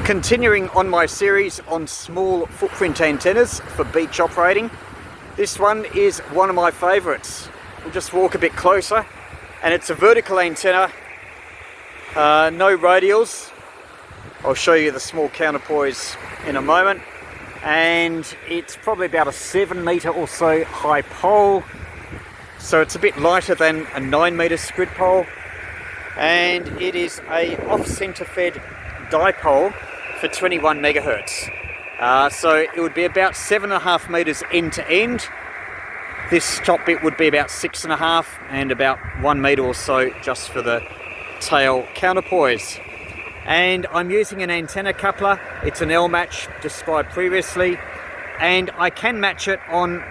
Continuing on my series on small footprint antennas for beach operating, this one is one of my favourites. We'll just walk a bit closer, and it's a vertical antenna, no radials. I'll show you the small counterpoise in a moment, and it's probably about a 7 metre or so high pole, so it's a bit lighter than a 9 metre squid pole, and it is a off-centre fed dipole for 21 megahertz. So it would be about 7.5 meters end to end. This top bit would be about 6.5 and about 1 meter or so just for the tail counterpoise. And I'm using an antenna coupler. It's an L match described previously, and I can match it on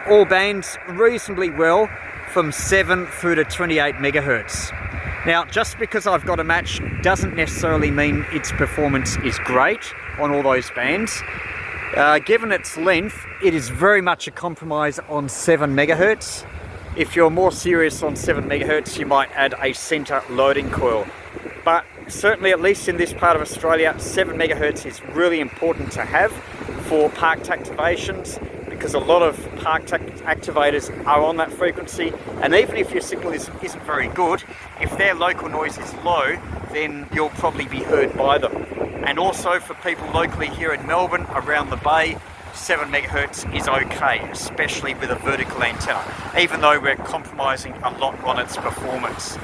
all bands reasonably well from 7 through to 28 megahertz. Now, just because I've got a match doesn't necessarily mean its performance is great on all those bands. Given its length, it is very much a compromise on 7 megahertz. If you're more serious on 7 megahertz, you might add a center loading coil. But certainly, at least in this part of Australia, 7 megahertz is really important to have for parked activations, because a lot of parked activators are on that frequency, and even if your signal isn't very good, if their local noise is low, then you'll probably be heard by them. And also for people locally here in Melbourne, around the bay, 7 megahertz is okay, especially with a vertical antenna, even though we're compromising a lot on its performance.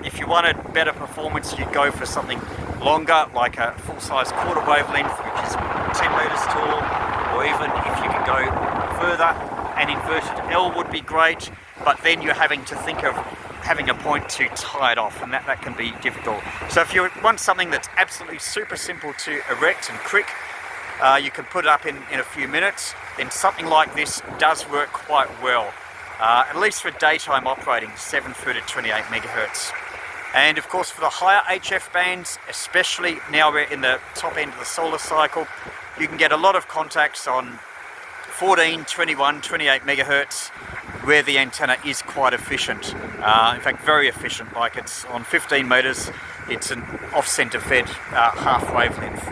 If you wanted better performance, you'd go for something longer, like a full-size quarter wavelength, which is 10 meters tall, or even if you can go further, an inverted L would be great, but then you're having to think of having a point to tie it off, and that can be difficult. So if you want something that's absolutely super simple to erect and crick, you can put it up in a few minutes, then something like this does work quite well, at least for daytime operating, 7 through to 28 megahertz. And of course for the higher HF bands, especially now we're in the top end of the solar cycle, you can get a lot of contacts on 14, 21, 28 megahertz, where the antenna is quite efficient. In fact, very efficient. Like, it's on 15 meters, it's an off-center fed half wavelength.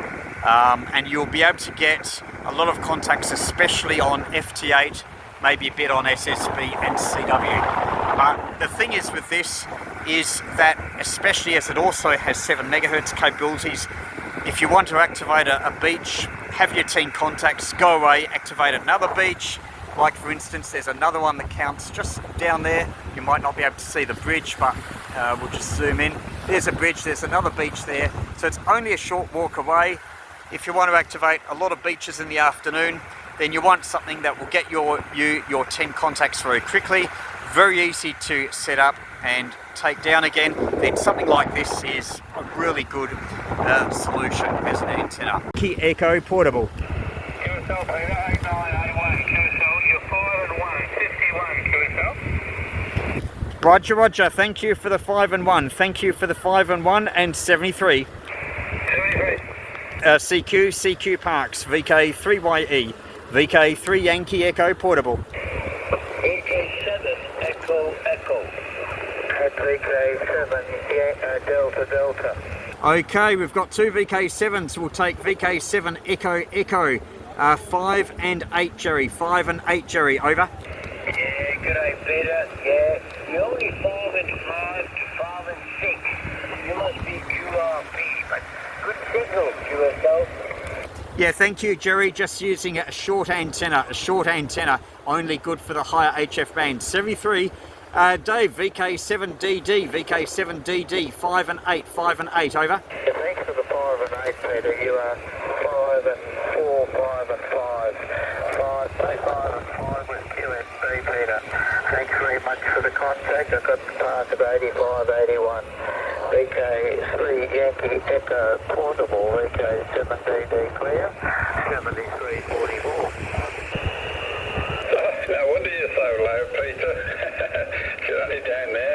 And you'll be able to get a lot of contacts, especially on FT8, maybe a bit on SSB and CW. But the thing is with this is that, especially as it also has 7 megahertz capabilities, if you want to activate a beach, have your 10 contacts, go away, activate another beach. Like for instance, there's another one that counts just down there. You might not be able to see the bridge, but we'll just zoom in. There's a bridge, there's another beach there. So it's only a short walk away. If you want to activate a lot of beaches in the afternoon, then you want something that will get your 10 contacts very quickly, very easy to set up and take down again. Then something like this is a really good solution as an antenna. Key Echo Portable. QSL Peter, 8981, QSL, you're 5 and 1, 51 QSL. Roger, Roger, thank you for the 5 and 1, thank you for the 5 and 1 and 73. 73. CQ Parks, VK3YE, VK3 Yankee Echo Portable. VK7 Echo Echo. At VK7 Delta Delta. Okay, we've got 2 VK7s, we'll take VK7 Echo Echo, 5 and 8 Jerry, 5 and 8 Jerry, over. Yeah, good day Peter, yeah. You're only 5 and 5, 5 and 6. You must be QRP, but good signal, QSL. Yeah, thank you Jerry, just using a short antenna, only good for the higher HF band. 73, Dave, VK7DD, VK7DD, 5 and 8, 5 and 8, over. Yeah, thanks for the 5 and 8 Peter, you are 5 and 4, 5 and 5. 5 and 5 with QSB Peter. Thanks very much for the contact, I've got the park of 8581. VK3 Yankee Echo Portable, VK7DD clear, 7344. No wonder you're so low, Peter. You're only down there.